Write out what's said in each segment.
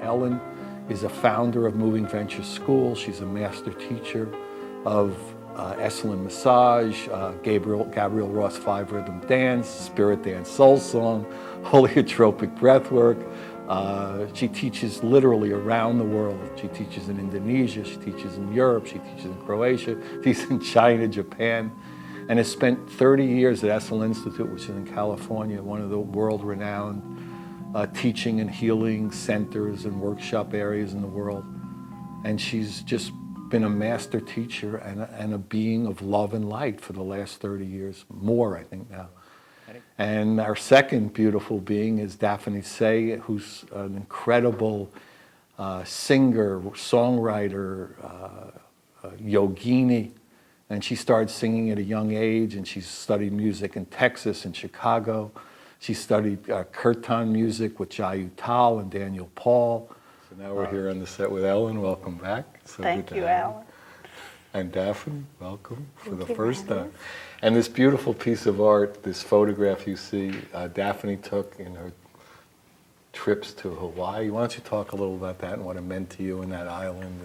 Ellen is a founder of Moving Venture School. She's a master teacher of Esalen Massage, Gabriel Ross 5-Rhythm Dance, Spirit Dance Soul Song, Heliotropic Breathwork. She teaches literally around the world. She teaches in Indonesia, she teaches in Europe, she teaches in Croatia, she teaches in China, Japan, and has spent 30 years at Esalen Institute, which is in California, one of the world-renowned teaching and healing centers and workshop areas in the world. And she's just been a master teacher and a being of love and light for the last 30 years, more I think now. And our second beautiful being is Daphne Tse, who's an incredible singer, songwriter, yogini. And she started singing at a young age, and she studied music in Texas and Chicago. She studied kirtan music with Uttal and Daniel Paul. So now we're here on the set with Ellen. Welcome back. So Thank you, Alan. And Daphne, welcome for the first time. And this beautiful piece of art, this photograph you see, Daphne took in her trips to Hawaii. Why don't you talk a little about that and what it meant to you in that island?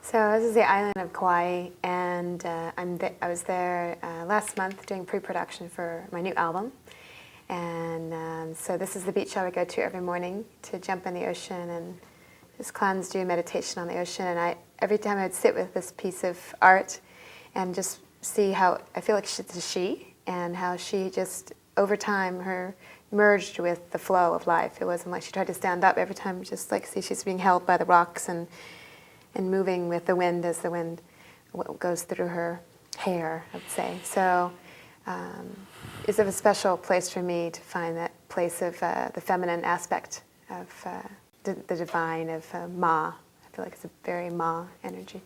So this is the island of Kauai, and I was there last month doing pre-production for my new album. And so this is the beach I would go to every morning to jump in the ocean and just cleanse, do meditation on the ocean. And every time I would sit with this piece of art and just see how I feel like it's a she, and how she just, over time, her merged with the flow of life. It wasn't like she tried to stand up every time, just like see she's being held by the rocks and moving with the wind as the wind goes through her hair, I would say. So it's a special place for me to find that place of the feminine aspect of the divine, of Ma. I feel like it's a very Ma energy.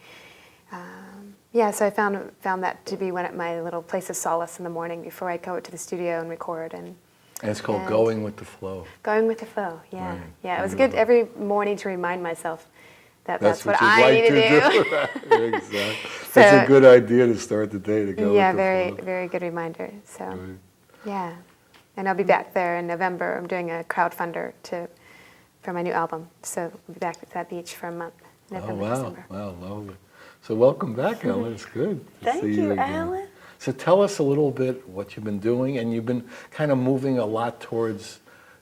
Yeah, so I found that to be my little place of solace in the morning before I go to the studio and record. And it's called Going with the Flow. Going with the Flow, yeah. Right. Yeah, it was good every morning to remind myself that that's what you'd I like need to do. Exactly. That's a good idea to start the day, to go yeah, with the flow. very good reminder. So, Right. yeah. And I'll be back there in November. I'm doing a crowdfunder for my new album. So I'll be back at that beach for a month, November, December. Wow, lovely. So welcome back, Ellen. It's good to Thank see you, again. Alan. So tell us a little bit what you've been doing, and you've been kind of moving a lot towards,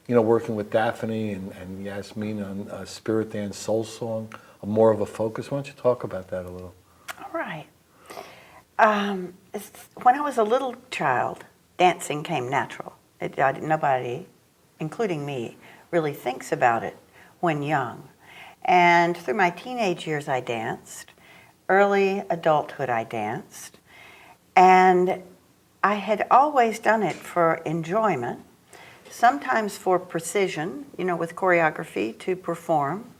working with Daphne and Yasmin on Spirit Dance Soul Song, more of a focus. Why don't you talk about that a little? All right. When I was a little child, dancing came natural. Nobody, including me, really thinks about it when young. And through my teenage years, I danced. Early adulthood, I danced. And I had always done it for enjoyment, sometimes for precision, with choreography to perform.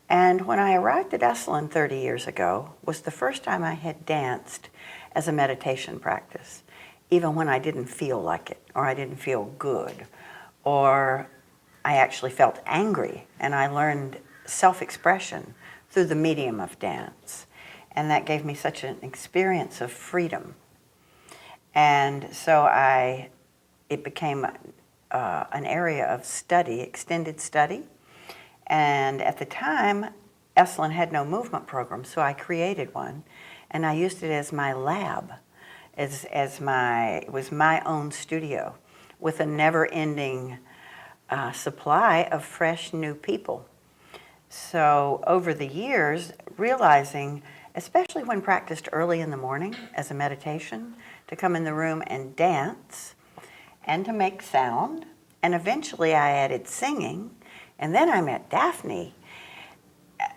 And when I arrived at Esalen 30 years ago, was the first time I had danced as a meditation practice, even when I didn't feel like it, or I didn't feel good, or I actually felt angry, and I learned self-expression through the medium of dance. And that gave me such an experience of freedom. And so it became an area of study, extended study. And at the time, Esalen had no movement program, so I created one. And I used it as my lab, it was my own studio with a never-ending supply of fresh new people. So over the years, realizing, especially when practiced early in the morning as a meditation, to come in the room and dance and to make sound. And eventually I added singing. And then I met Daphne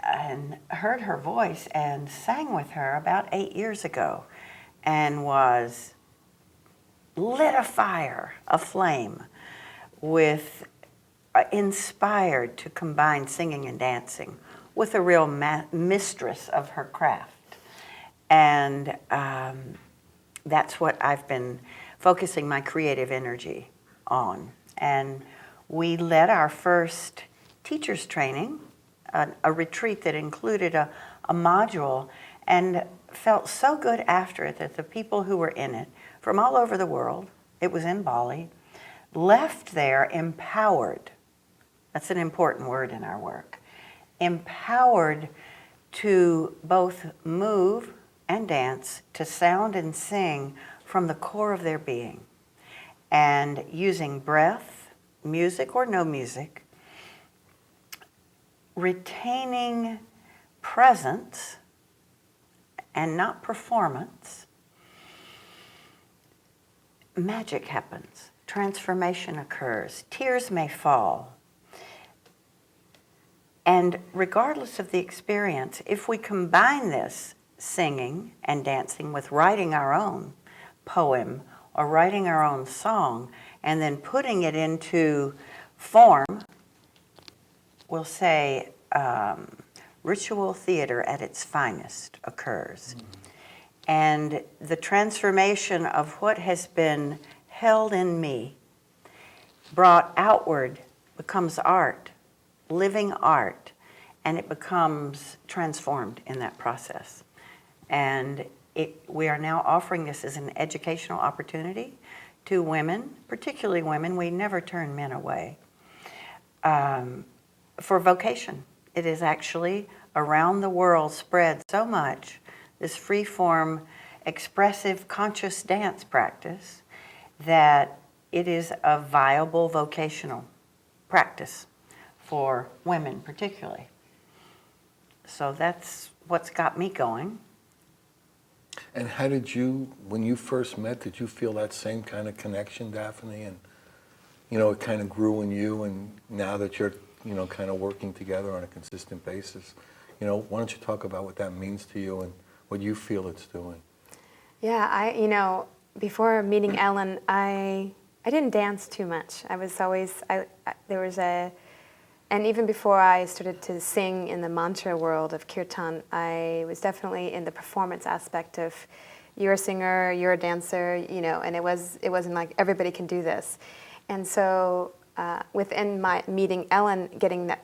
and heard her voice and sang with her about 8 years ago and was lit afire, aflame, with inspired to combine singing and dancing with a real mistress of her craft. And that's what I've been focusing my creative energy on. And we led our first teacher's training, a retreat that included a module, and felt so good after it that the people who were in it from all over the world, it was in Bali, left there empowered. That's an important word in our work. empowered to both move and dance, to sound and sing from the core of their being, and using breath, music or no music, retaining presence and not performance, magic happens, transformation occurs, tears may fall. And regardless of the experience, if we combine this singing and dancing with writing our own poem or writing our own song and then putting it into form, we'll say ritual theater at its finest occurs. And the transformation of what has been held in me, brought outward, becomes art, living art, and it becomes transformed in that process. And we are now offering this as an educational opportunity to women, particularly women. We never turn men away, for vocation. It is actually around the world spread so much, this free-form, expressive, conscious dance practice, that it is a viable vocational practice for women particularly. So that's what's got me going. And how did you, when you first met, did you feel that same kind of connection, Daphne? And, you know, it kind of grew in you, and now that you're, you know, kind of working together on a consistent basis, you know, why don't you talk about what that means to you and what you feel it's doing? Yeah, you know, before meeting Ellen, I didn't dance too much. I was always, and even before I started to sing in the mantra world of kirtan, I was definitely in the performance aspect of, you're a singer, you're a dancer, you know, and it wasn't like everybody can do this. And so within my meeting Ellen,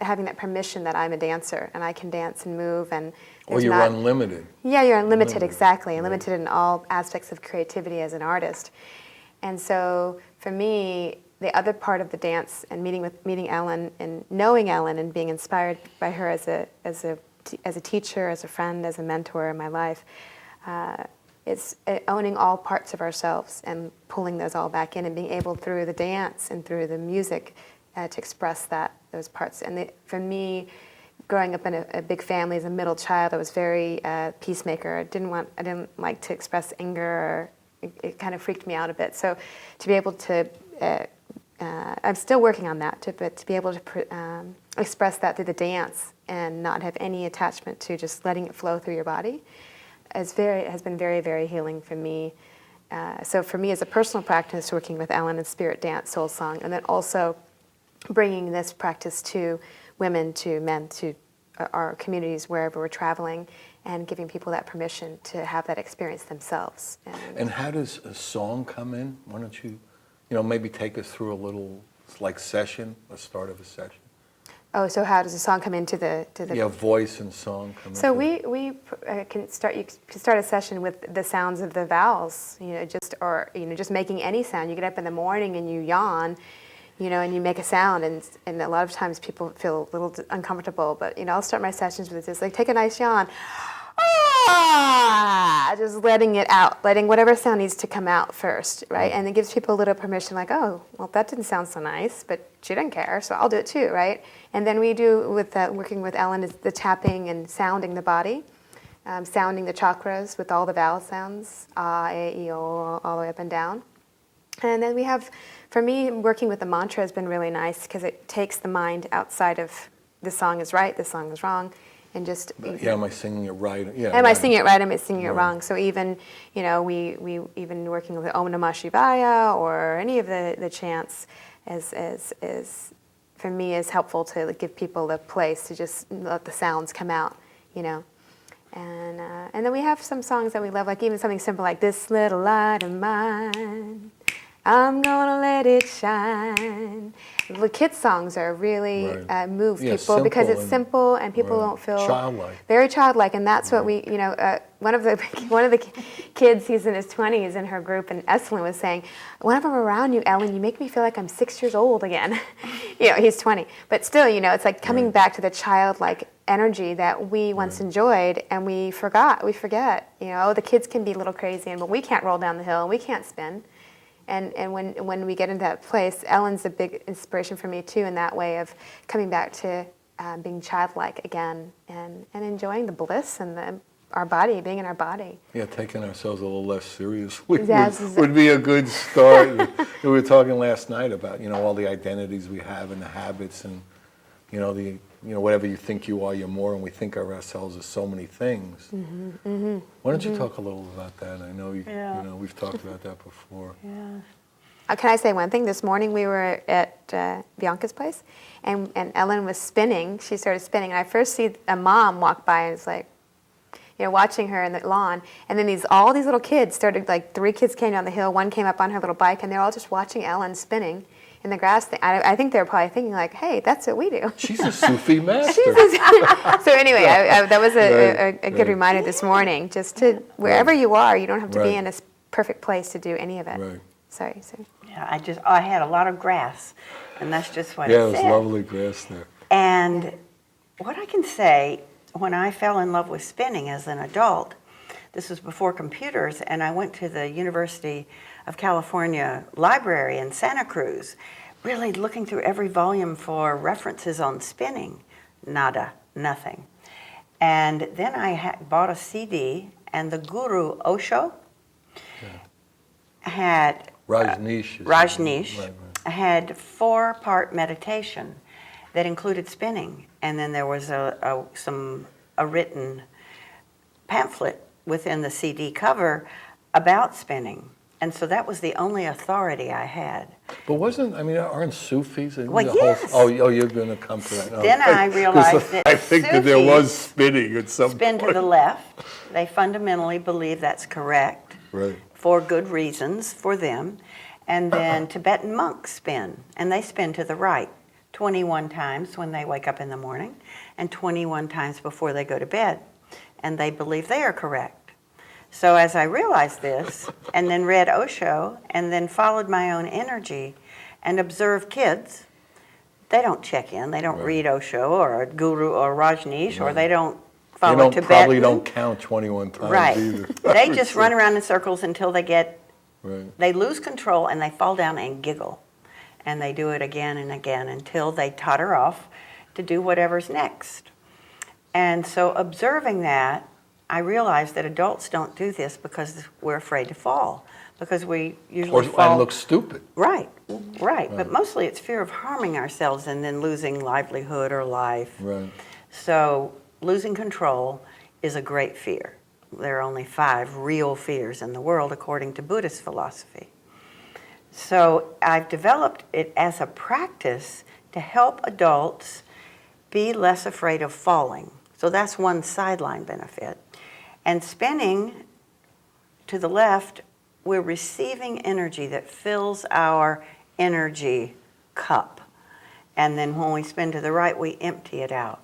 having that permission that I'm a dancer and I can dance and move, and or you're unlimited. Yeah, you're unlimited, exactly. Unlimited in all aspects of creativity as an artist. And so for me, the other part of the dance and meeting Ellen and knowing Ellen and being inspired by her as a teacher, as a friend, as a mentor in my life, it's owning all parts of ourselves and pulling those all back in and being able through the dance and through the music to express those parts. And for me, growing up in a big family as a middle child, I was very peacemaker. I didn't like to express anger, or it kind of freaked me out a bit. So to be able to, I'm still working on that, but to be able to express that through the dance and not have any attachment to just letting it flow through your body has been very, very healing for me. So for me as a personal practice, working with Ellen in spirit dance, soul song, and then also bringing this practice to women, to men, to our communities wherever we're traveling, and giving people that permission to have that experience themselves. And how does a song come in? Why don't you, maybe take us through a little session, a start of a session? Oh, so how does a song come into the? Yeah, voice and song come. So we can start. You can start a session with the sounds of the vowels. Just making any sound. You get up in the morning and you yawn, and you make a sound, and a lot of times people feel a little uncomfortable. But I'll start my sessions with this, like take a nice yawn. Just letting it out, letting whatever sound needs to come out first, right? And it gives people a little permission, like, oh, well, that didn't sound so nice, but she didn't care, so I'll do it too, right? And then we do, with working with Ellen, is the tapping and sounding the body, sounding the chakras with all the vowel sounds, e, I, o, all the way up and down. And then we have, for me, working with the mantra has been really nice because it takes the mind outside of this song is right, this song is wrong. And just am I singing it right? Yeah. Am I singing it right? Am I singing it wrong? So even we even working with the Om Namah Shivaya or any of the chants is for me is helpful to give people a place to just let the sounds come out, And then we have some songs that we love, like even something simple like This Little Light of Mine, I'm gonna let it shine. The kids' songs are really move people because it's simple and people don't feel very childlike, and that's what we, one of the kids, he's in his 20s in her group, and Esselyn was saying, whenever I'm around you, Ellen, you make me feel like I'm 6 years old again. He's 20, but still, it's like coming back to the childlike energy that we once enjoyed, and we forget. You know, oh, the kids can be a little crazy, but we can't roll down the hill, and we can't spin. And when we get into that place, Ellen's a big inspiration for me too, in that way of coming back to being childlike again, and enjoying the bliss and our body, being in our body. Yeah, taking ourselves a little less seriously Yes. would be a good start. We were talking last night about, you know, all the identities we have and the habits, and whatever you think you are, you're more, and we think of ourselves as so many things. Why don't you talk a little about that? I know we've talked about that before. Yeah. Can I say one thing? This morning we were at Bianca's place, and Ellen was spinning. She started spinning, and I first see a mom walk by, and it's like, you know, watching her in the lawn, and then all these little kids started, like 3 kids came down the hill, one came up on her little bike, and they're all just watching Ellen spinning in the grass. I think they're probably thinking like, hey, that's what we do. She's a Sufi master. So anyway, that was a good reminder this morning, just to, wherever you are, you don't have to be in a perfect place to do any of it. Right. Sorry. Yeah, I had a lot of grass, and that's just what Yeah, it it was said. lovely grass there. And what I can say, when I fell in love with spinning as an adult, this was before computers, and I went to the University of California Library in Santa Cruz, really looking through every volume for references on spinning. Nada, nothing. And then I bought a CD, and the guru Osho had Rajneesh had 4-part meditation that included spinning, and then there was a written pamphlet within the CD cover about spinning, and so that was the only authority I had. But aren't Sufis? Well, yes. You're going to come to that. Then I realized that I think that there was spinning at some spin point. to the left. They fundamentally believe that's correct. Right. For good reasons for them. And then Tibetan monks spin, and they spin to the right 21 times when they wake up in the morning and 21 times before they go to bed. And they believe they are correct. So as I realized this, and then read Osho, and then followed my own energy and observed kids, they don't check in, they don't read Osho or a guru or Rajneesh, or they don't follow Tibetan. Probably don't count 21 times either. They just run around in circles until they lose control, and they fall down and giggle. And they do it again and again until they totter off to do whatever's next. And so observing that, I realized that adults don't do this because we're afraid to fall, because we usually fall. And look stupid. Right. But mostly it's fear of harming ourselves and then losing livelihood or life. Right. So losing control is a great fear. There are only 5 real fears in the world according to Buddhist philosophy. So I've developed it as a practice to help adults be less afraid of falling. So that's one sideline benefit. And spinning to the left, we're receiving energy that fills our energy cup. And then when we spin to the right, we empty it out.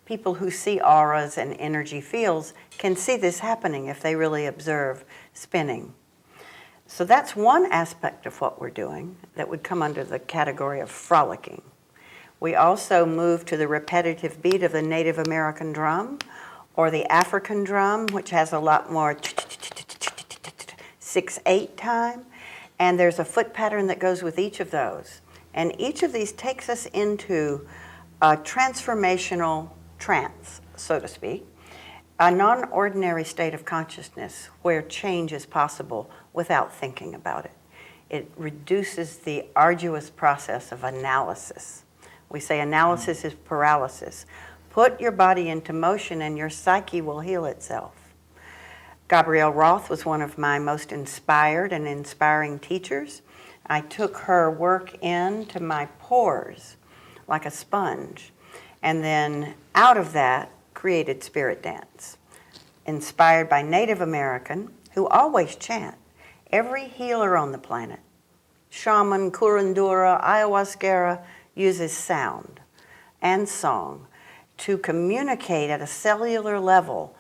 People who see auras and energy fields can see this happening if they really observe spinning. So that's one aspect of what we're doing that would come under the category of frolicking. We also move to the repetitive beat of the Native American drum or the African drum, which has a lot more 6/8 time. And there's a foot pattern that goes with each of those. And each of these takes us into a transformational trance, so to speak, a non-ordinary state of consciousness where change is possible without thinking about it. It reduces the arduous process of analysis. We say analysis is paralysis. Put your body into motion and your psyche will heal itself. Gabrielle Roth was one of my most inspired and inspiring teachers. I took her work into my pores like a sponge, and then out of that created spirit dance, inspired by Native American, who always chant. Every healer on the planet, shaman, curandura, ayahuasquera, uses sound and song to communicate at a cellular level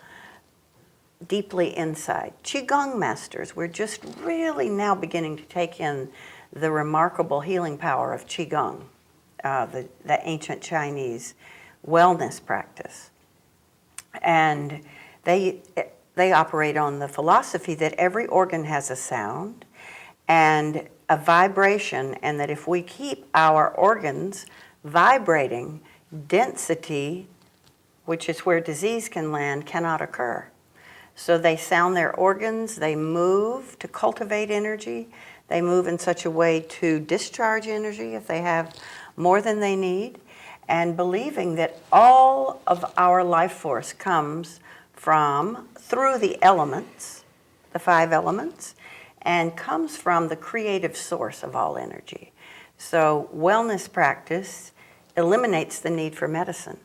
deeply inside. Qigong masters, we're just really now beginning to take in the remarkable healing power of Qigong, the ancient Chinese wellness practice. And they operate on the philosophy that every organ has a sound and a vibration, and that if we keep our organs vibrating, density, which is where disease can land, cannot occur. So they sound their organs, they move to cultivate energy, they move in such a way to discharge energy if they have more than they need, and believing that all of our life force comes through the elements, the 5 elements, and comes from the creative source of all energy. So wellness practice eliminates the need for medicine.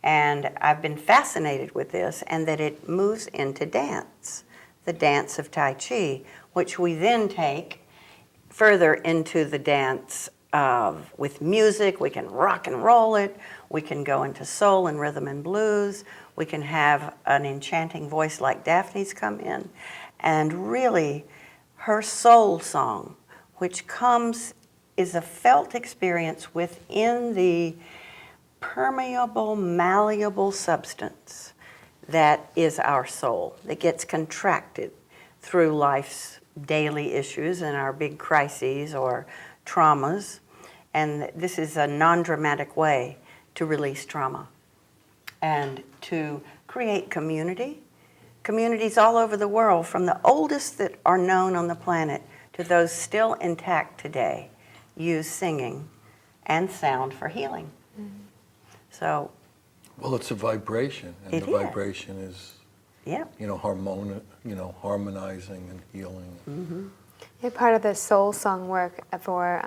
And I've been fascinated with this, and that it moves into dance, the dance of Tai Chi, which we then take further into the dance with music. We can rock and roll it. We can go into soul and rhythm and blues. We can have an enchanting voice like Daphne's come in. And really, her soul song, which is a felt experience within the permeable, malleable substance that is our soul, that gets contracted through life's daily issues and our big crises or traumas. And this is a non-dramatic way to release trauma and to create community. Communities all over the world, from the oldest that are known on the planet to those still intact today, use singing and sound for healing. So, Well, it's a vibration, and the vibration is, yep. harmonizing and healing. Mm-hmm. Yeah, part of the soul song work for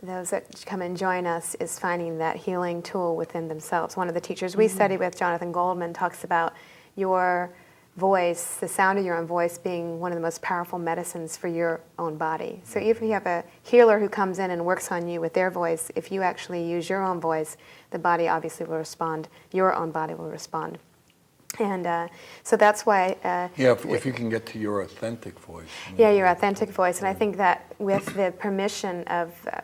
those that come and join us is finding that healing tool within themselves. One of the teachers we study with, Jonathan Goldman, talks about your voice, the sound of your own voice, being one of the most powerful medicines for your own body. So even if you have a healer who comes in and works on you with their voice, if you actually use your own voice, the body obviously will respond. Your own body will respond. And so that's why... if you can get to your authentic voice. Your authentic voice. And I think that with the permission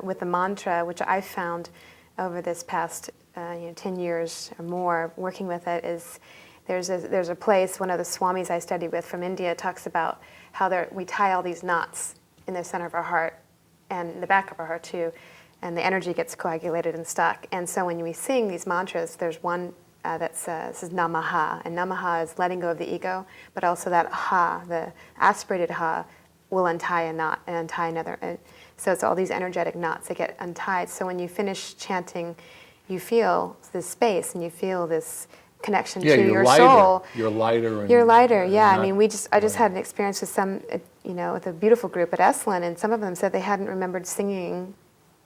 with the mantra, which I found over this past 10 years or more working with it, is there's a place, one of the swamis I studied with from India talks about how we tie all these knots in the center of our heart and the back of our heart too, and the energy gets coagulated and stuck. And so when we sing these mantras, there's one that says Namaha, and Namaha is letting go of the ego, but also that ha, the aspirated ha, will untie a knot and untie another. And so it's all these energetic knots that get untied. So when you finish chanting, you feel this space and you feel this connection to your soul. You're lighter. You're lighter, yeah. I mean, I just had an experience with with a beautiful group at Esalen, and some of them said they hadn't remembered singing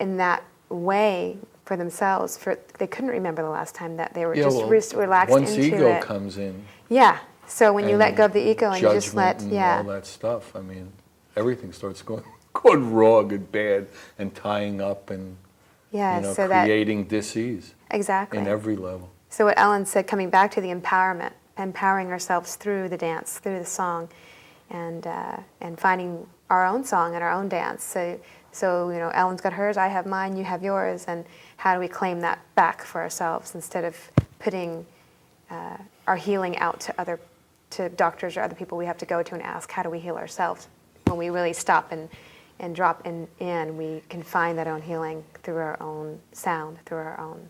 in that way for themselves. They couldn't remember the last time that they were relaxed into it. Once ego comes in. Yeah. So when you let go of the ego and you just let, all that stuff, I mean, everything starts going wrong and bad and tying up and creating dis-ease. Exactly. In every level. So what Ellen said, coming back to the empowerment, empowering ourselves through the dance, through the song, and finding our own song and our own dance. So Ellen's got hers, I have mine, you have yours, and how do we claim that back for ourselves instead of putting our healing out to doctors or other people we have to go to and ask, how do we heal ourselves? When we really stop and drop in, we can find that own healing through our own sound, through our own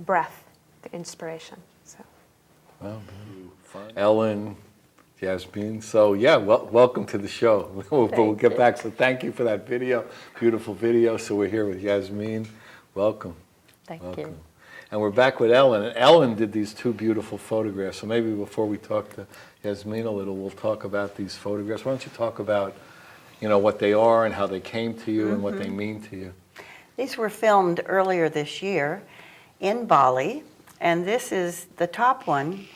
breath, the inspiration. So. Well, Ellen, Yasmin. So welcome to the show. We'll get back. So thank you for that video, beautiful video. So we're here with Yasmin. Welcome. Thank you. And we're back with Ellen. And Ellen did these 2 beautiful photographs. So maybe before we talk to Yasmin a little, we'll talk about these photographs. Why don't you talk about, what they are and how they came to you and what they mean to you? These were filmed earlier this year in Bali, and this is, the top one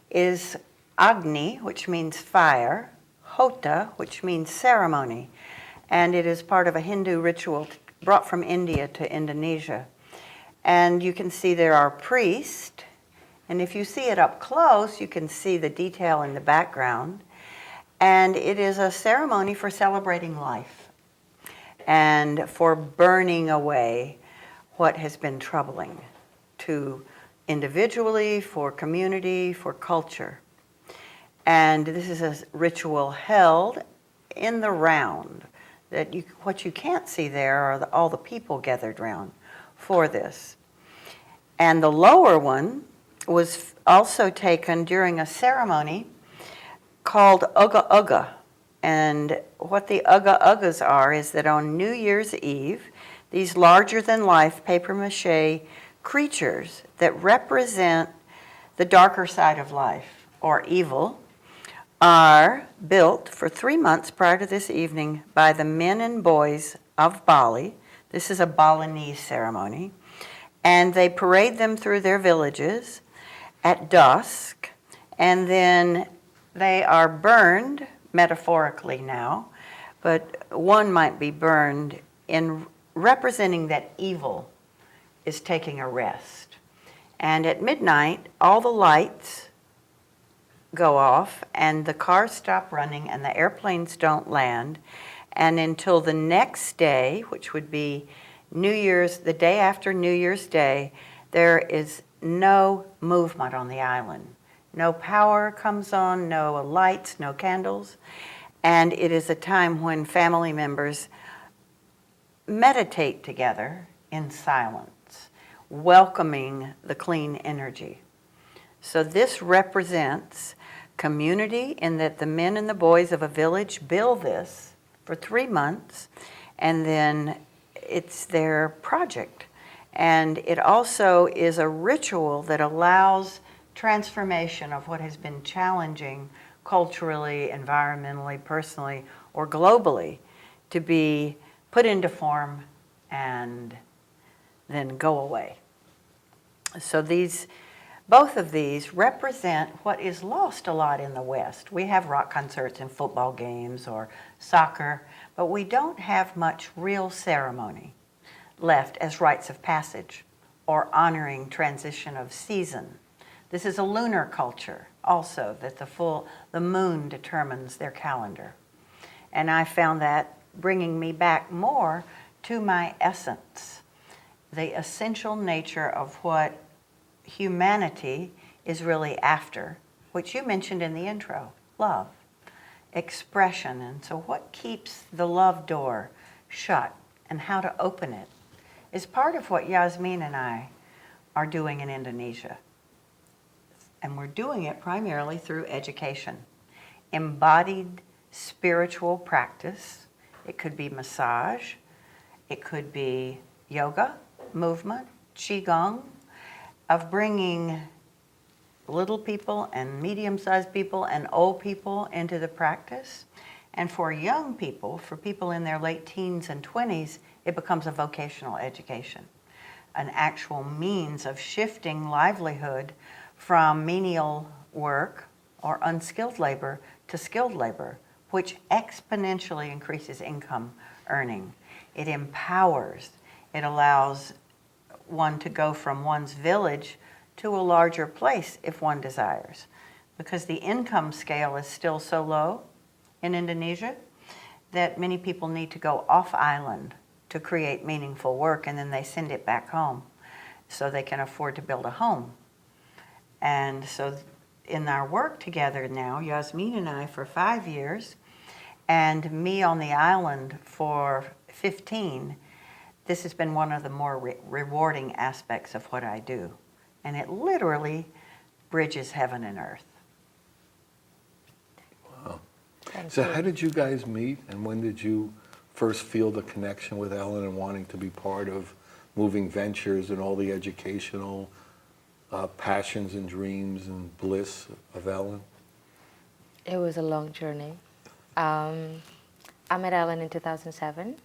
is Agni, which means fire, Hota, which means ceremony, and it is part of a Hindu ritual brought from India to Indonesia. And you can see there are priests, and if you see it up close, you can see the detail in the background. And it is a ceremony for celebrating life and for burning away what has been troubling to individually, for community, for culture. And this is a ritual held in the round. What you can't see there are all the people gathered round for this. And the lower one was also taken during a ceremony called Uga Uga. And what the Uga Ugas are is that on New Year's Eve, these larger-than-life papier-mâché creatures that represent the darker side of life, or evil, are built for 3 months prior to this evening by the men and boys of Bali. This is a Balinese ceremony. And they parade them through their villages at dusk, and then they are burned, metaphorically now, but one might be burned in representing that evil is taking a rest. And at midnight, all the lights go off and the cars stop running and the airplanes don't land, and until the next day, which would be the day after New Year's Day, there is no movement on the island. No power comes on, no lights, no candles, and it is a time when family members meditate together in silence, welcoming the clean energy. So this represents community in that the men and the boys of a village build this for 3 months, and then it's their project. And it also is a ritual that allows transformation of what has been challenging culturally, environmentally, personally, or globally to be put into form and then go away. So both of these represent what is lost a lot in the West. We have rock concerts and football games or soccer, but we don't have much real ceremony left as rites of passage or honoring transition of season. This is a lunar culture also, that the moon determines their calendar. And I found that bringing me back more to my essence, the essential nature of what humanity is really after, which you mentioned in the intro, love, expression. And so what keeps the love door shut and how to open it is part of what Yasmin and I are doing in Indonesia. And we're doing it primarily through education, embodied spiritual practice. It could be massage, it could be yoga, movement, qigong, of bringing little people and medium-sized people and old people into the practice. And for young people, for people in their late teens and 20s, it becomes a vocational education, an actual means of shifting livelihood from menial work or unskilled labor to skilled labor, which exponentially increases income earning. It empowers, it allows one to go from one's village to a larger place if one desires. Because the income scale is still so low in Indonesia that many people need to go off island to create meaningful work, and then they send it back home so they can afford to build a home. And so in our work together now, Yasmin and I for 5 years, and me on the island for 15, this has been one of the more rewarding aspects of what I do. And it literally bridges heaven and earth. Wow. So how did you guys meet, and when did you first feel the connection with Ellen and wanting to be part of Moving Ventures and all the educational passions and dreams and bliss of Ellen? It was a long journey. I met Ellen in 2007.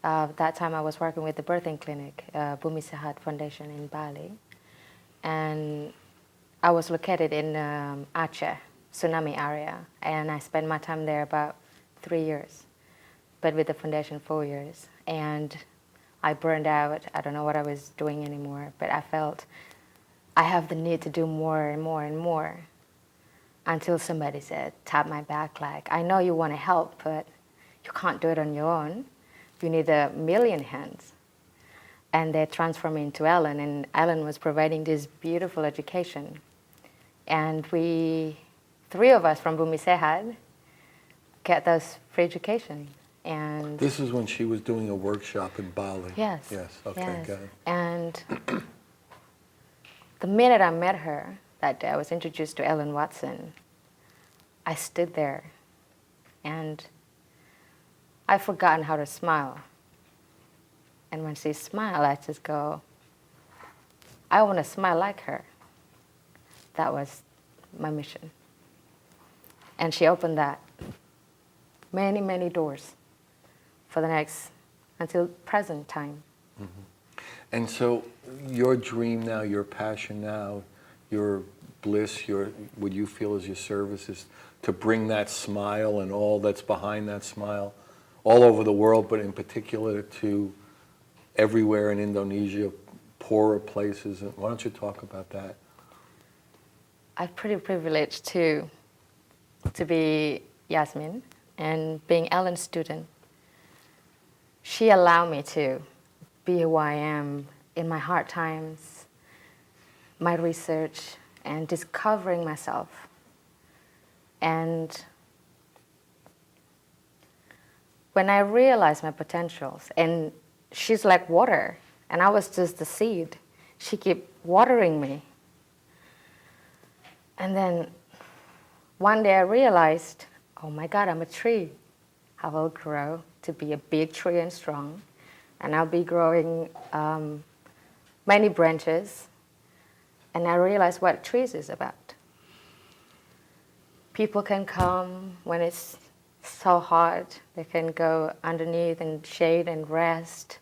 That time I was working with the birthing clinic, Bumi Sehat Foundation in Bali. And I was located in Aceh, tsunami area. And I spent my time there about 3 years, but with the foundation 4 years. And I burned out. I don't know what I was doing anymore, but I felt I have the need to do more and more and more, until somebody said, tap my back, like, I know you want to help, but you can't do it on your own. You need 1,000,000 hands. and they transformed me into Ellen, and Ellen was providing this beautiful education. And we, three of us from Bumi Sehat, get those free education. And This is when she was doing a workshop in Bali. yes, Yes, okay, yes. got it. And the minute I met her that day, I was introduced to Ellen Watson. I stood there, and I've forgotten how to smile. And when she smiled, I just go, I want to smile like her. That was my mission. And she opened that many, many doors for the next, until present time. And so your dream now, your passion now, your bliss, what you feel is your service is to bring that smile and all that's behind that smile all over the world, but in particular to everywhere in Indonesia, poorer places. Why don't you talk about that? I'm pretty privileged to be Yasmin and being Ellen's student. She allowed me to be who I am in my hard times, my research, and discovering myself. And when I realized my potentials, and she's like water, and I was just the seed. She kept watering me. And then one day I realized, oh my God, I'm a tree. I will grow to be a big tree and strong, and I'll be growing many branches. And I realized what trees is about. People can come when it's so hot. They can go underneath and shade and rest.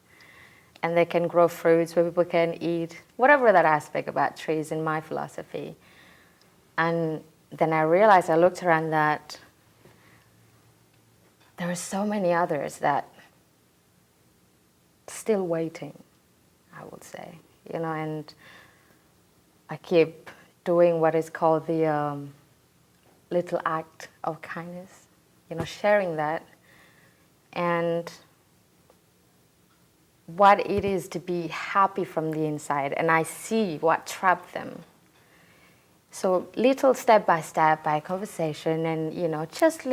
And they can grow fruits where people can eat, whatever that aspect about trees in my philosophy. And then I realized, I looked around that there are so many others that still waiting, I would say, and I keep doing what is called the little act of kindness, sharing that, and what it is to be happy from the inside, and I see what trapped them. So little step by conversation, and just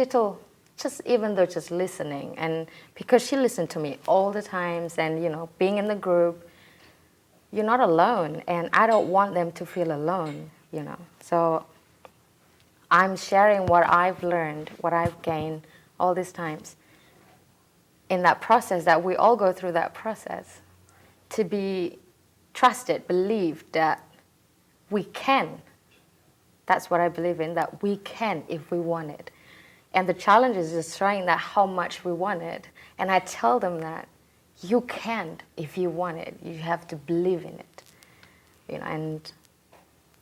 even though just listening, and because she listened to me all the times, and being in the group, you're not alone, and I don't want them to feel alone, So I'm sharing what I've learned, what I've gained all these times in that process, that we all go through that process, to be trusted, believed that we can. That's what I believe in, that we can if we want it. And the challenge is just showing that how much we want it. And I tell them that you can if you want it. You have to believe in it. And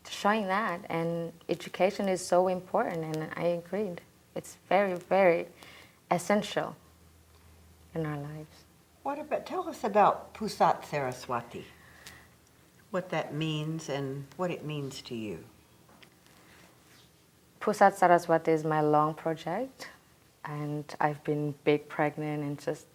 showing that, and education is so important, and I agreed. It's very, very essential in our lives. Tell us about Pusat Saraswati, what that means and what it means to you. Pusat Saraswati is my long project, and I've been big pregnant and just,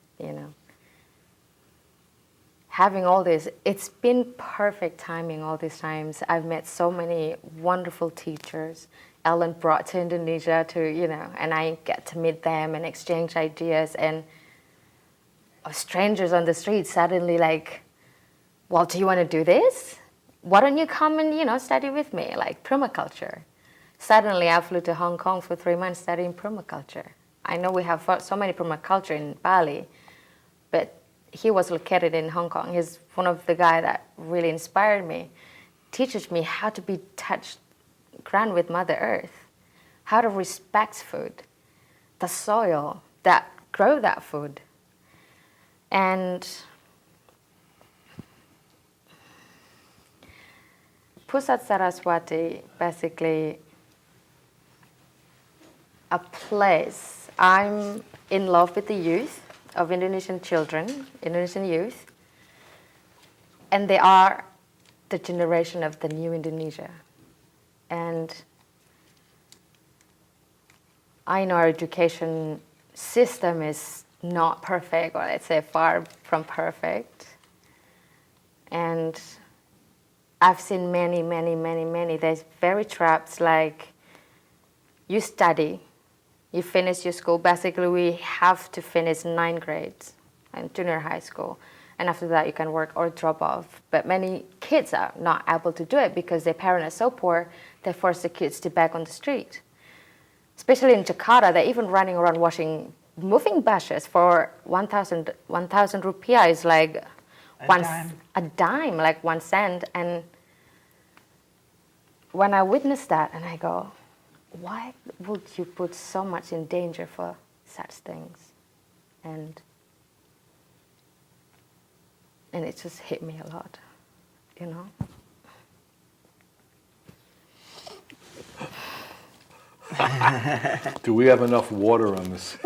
having all this. It's been perfect timing all these times. I've met so many wonderful teachers. Ellen brought to Indonesia and I get to meet them and exchange ideas, and strangers on the street suddenly like, well, do you want to do this? Why don't you come and, study with me, like permaculture? Suddenly, I flew to Hong Kong for 3 months studying permaculture. I know we have so many permaculture in Bali, but he was located in Hong Kong. He's one of the guys that really inspired me, teaches me how to be touched ground with Mother Earth, how to respect food, the soil that grow that food. And Pusat Saraswati, basically a place. I'm in love with the youth of Indonesian children, Indonesian youth, and they are the generation of the new Indonesia. And I know our education system is not perfect, or let's say far from perfect, And I've seen many, many, many, many. There's very traps like you study, you finish your school. Basically, we have to finish 9 grades in junior high school. And after that, you can work or drop off. But many kids are not able to do it because their parents are so poor, they force the kids to beg on the street. Especially in Jakarta, they're even running around washing moving buses for 1,000 rupiah is like a dime, like 1 cent. And when I witnessed that, and I go, why would you put so much in danger for such things? And it just hit me a lot, you know. Do we have enough water on this?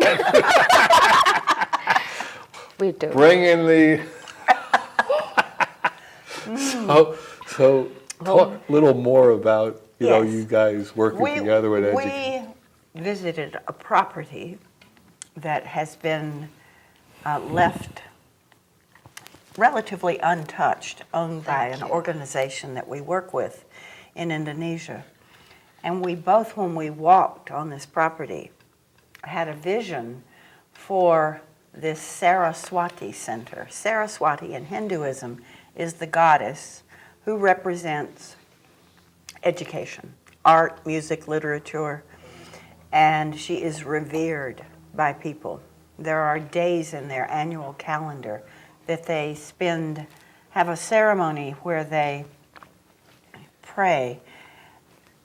We do. Bring in the. So talk a little more about Yes. you guys working together with education. We visited a property that has been left relatively untouched, owned by an organization that we work with in Indonesia. And we both, when we walked on this property, had a vision for this Saraswati Center. Saraswati in Hinduism is the goddess who represents education, art, music, literature, and she is revered by people. There are days in their annual calendar that they have a ceremony where they pray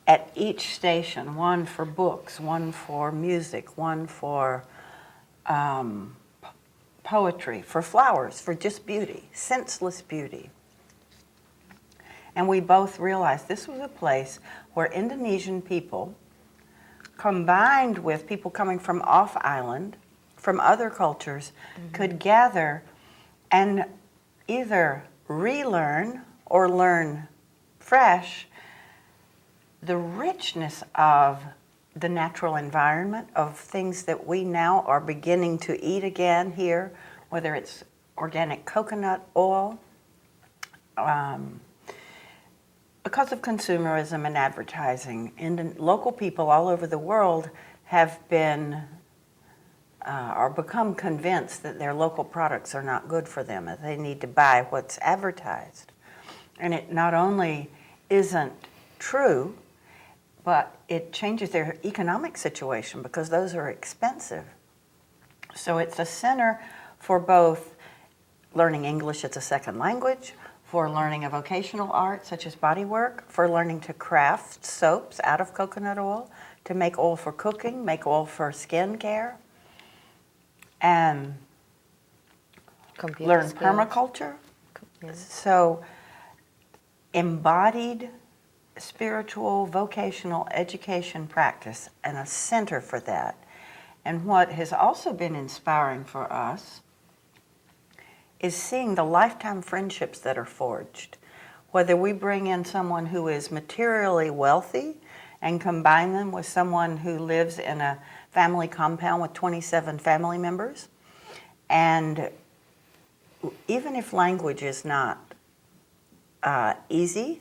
at each station, one for books, one for music, one for poetry, for flowers, for just beauty, senseless beauty. And we both realized this was a place where Indonesian people, combined with people coming from off island, from other cultures, could gather and either relearn or learn fresh the richness of the natural environment, of things that we now are beginning to eat again here, whether it's organic coconut oil. Because of consumerism and advertising, local people all over the world have been or become convinced that their local products are not good for them, that they need to buy what's advertised. And it not only isn't true, but it changes their economic situation because those are expensive. So it's a center for both learning English as a second language, for learning a vocational art such as bodywork, for learning to craft soaps out of coconut oil, to make oil for cooking, make oil for skin care, and learn skills. permaculture. So embodied spiritual vocational education practice and a center for that. And what has also been inspiring for us is seeing the lifetime friendships that are forged. Whether we bring in someone who is materially wealthy and combine them with someone who lives in a family compound with 27 family members, and even if language is not easy,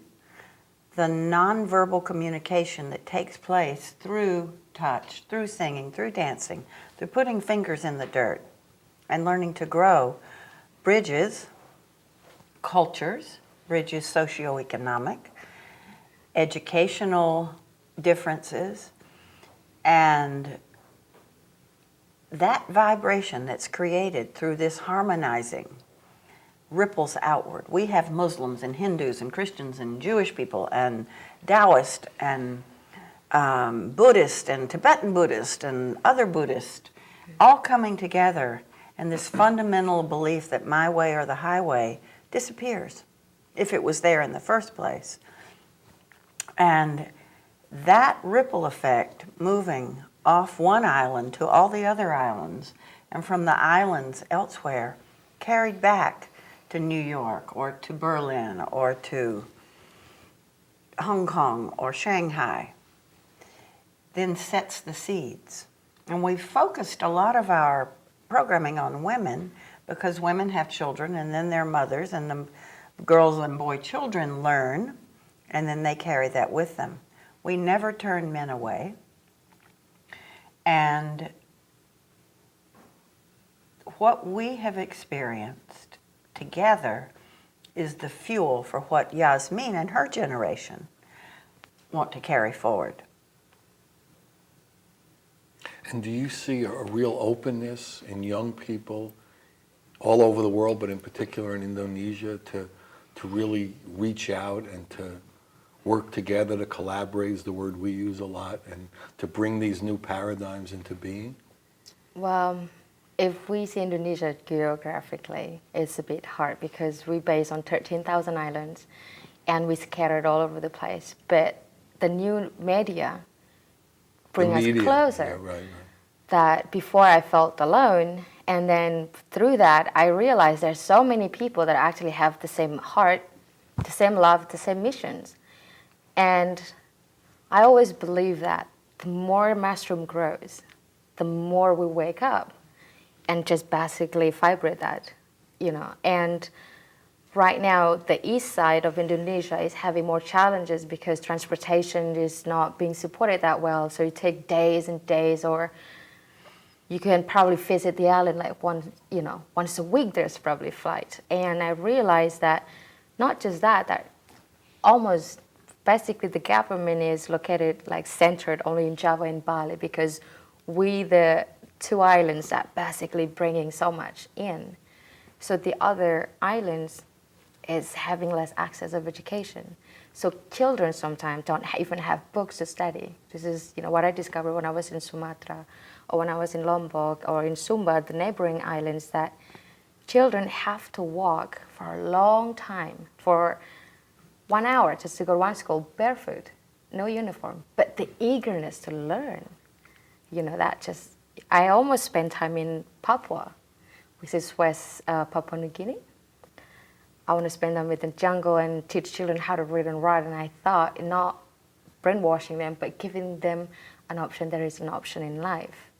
the nonverbal communication that takes place through touch, through singing, through dancing, through putting fingers in the dirt and learning to grow, bridges cultures, bridges socioeconomic, educational differences, and that vibration that's created through this harmonizing ripples outward. We have Muslims and Hindus and Christians and Jewish people and Taoist and Buddhist and Tibetan Buddhist and other Buddhist all coming together, and this fundamental belief that my way or the highway disappears if it was there in the first place. And that ripple effect moving off one island to all the other islands, and from the islands elsewhere, carried back to New York or to Berlin or to Hong Kong or Shanghai, then sets the seeds. And we've focused a lot of our programming on women because women have children and then their mothers, and the girls and boy children learn, and then they carry that with them. We never turn men away. And what we have experienced together is the fuel for what Yasmin and her generation want to carry forward. And do you see a real openness in young people all over the world, but in particular in Indonesia, to really reach out and to work together, to collaborate is the word we use a lot, and to bring these new paradigms into being? Well, if we see Indonesia geographically, it's a bit hard because we're based on 13,000 islands and we're scattered all over the place. But the new media bring us closer. Yeah, right. That before I felt alone, and then through that I realized there's so many people that actually have the same heart, the same love, the same missions. And I always believe that the more mushroom grows, the more we wake up and just basically vibrate that, you know. And right now, the east side of Indonesia is having more challenges because transportation is not being supported that well. So you take days and days, or you can probably visit the island like once a week. There's probably a flight. And I realized that not just that almost basically the government is located like centered only in Java and Bali, because we the two islands that basically bringing so much in. So the other islands is having less access of education. So children sometimes don't even have books to study. This is what I discovered when I was in Sumatra, or when I was in Lombok, or in Sumba, the neighboring islands, that children have to walk for a long time, for 1 hour just to go to one school barefoot, no uniform. But the eagerness to learn, that just, I almost spent time in Papua, which is West Papua New Guinea. I want to spend time with the jungle and teach children how to read and write. And I thought, not brainwashing them, but giving them an option. There is an option in life.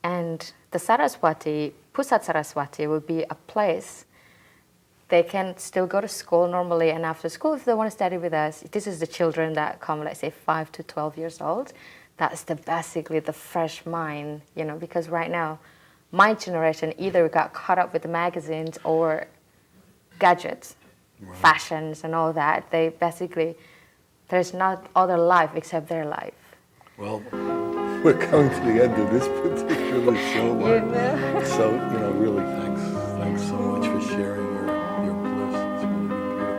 And the Saraswati, Pusat Saraswati, would be a place they can still go to school normally. And after school, if they want to study with us, this is the children that come, let's say, 5 to 12 years old. That's basically the fresh mind, because right now, my generation either got caught up with the magazines or gadgets, right, fashions and all that. They basically, there's not other life except their life. Well, we're coming to the end of this particular show. So, really thanks so much for sharing your bliss. It's really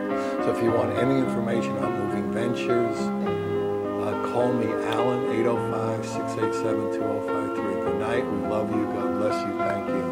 beautiful. So if you want any information on Moving Ventures, call me, Alan, 805-687-2053. Good night. We love you. God bless you. Thank you.